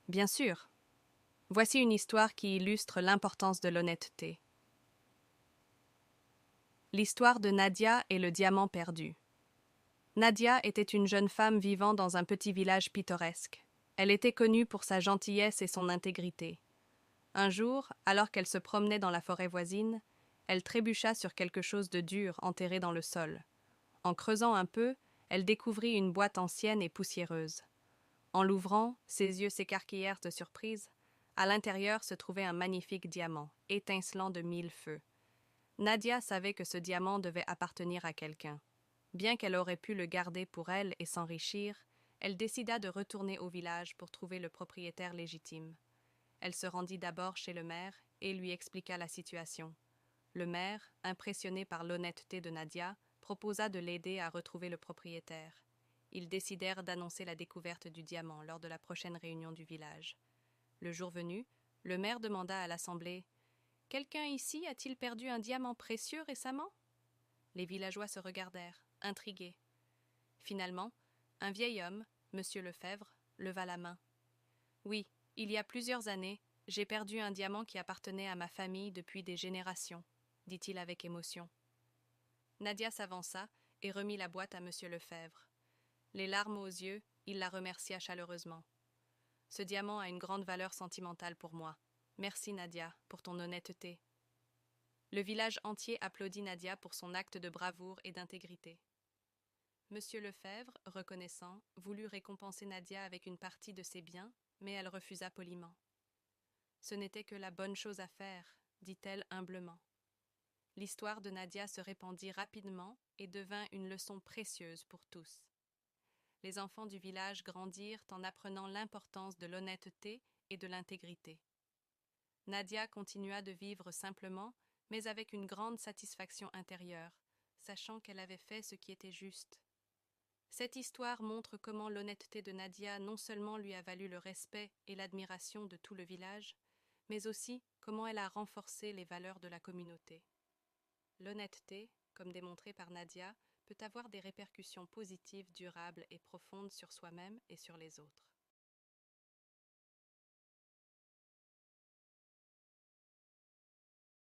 Bien sûr. Voici une histoire qui illustre l'importance de l'honnêteté. L'histoire de Nadia et le diamant perdu. Nadia était une jeune femme vivant dans un petit village pittoresque. Elle était connue pour sa gentillesse et son intégrité. Un jour, alors qu'elle se promenait dans la forêt voisine, elle trébucha sur quelque chose de dur enterré dans le sol. En creusant un peu, elle découvrit une boîte ancienne et poussiéreuse. En l'ouvrant, ses yeux s'écarquillèrent de surprise. À l'intérieur se trouvait un magnifique diamant, étincelant de mille feux. Nadia savait que ce diamant devait appartenir à quelqu'un. Bien qu'elle aurait pu le garder pour elle et s'enrichir, elle décida de retourner au village pour trouver le propriétaire légitime. Elle se rendit d'abord chez le maire et lui expliqua la situation. Le maire, impressionné par l'honnêteté de Nadia, proposa de l'aider à retrouver le propriétaire. Ils décidèrent d'annoncer la découverte du diamant lors de la prochaine réunion du village. Le jour venu, le maire demanda à l'assemblée: « Quelqu'un ici a-t-il perdu un diamant précieux récemment ?» Les villageois se regardèrent, intrigués. Finalement, un vieil homme, Monsieur Lefebvre, leva la main. « Oui, il y a plusieurs années, j'ai perdu un diamant qui appartenait à ma famille depuis des générations, » dit-il avec émotion. Nadia s'avança et remit la boîte à Monsieur Lefebvre. Les larmes aux yeux, il la remercia chaleureusement. « Ce diamant a une grande valeur sentimentale pour moi. Merci Nadia pour ton honnêteté. » Le village entier applaudit Nadia pour son acte de bravoure et d'intégrité. Monsieur Lefebvre, reconnaissant, voulut récompenser Nadia avec une partie de ses biens, mais elle refusa poliment. « Ce n'était que la bonne chose à faire, » dit-elle humblement. L'histoire de Nadia se répandit rapidement et devint une leçon précieuse pour tous. Les enfants du village grandirent en apprenant l'importance de l'honnêteté et de l'intégrité. Nadia continua de vivre simplement, mais avec une grande satisfaction intérieure, sachant qu'elle avait fait ce qui était juste. Cette histoire montre comment l'honnêteté de Nadia non seulement lui a valu le respect et l'admiration de tout le village, mais aussi comment elle a renforcé les valeurs de la communauté. L'honnêteté, comme démontré par Nadia, peut avoir des répercussions positives, durables et profondes sur soi-même et sur les autres.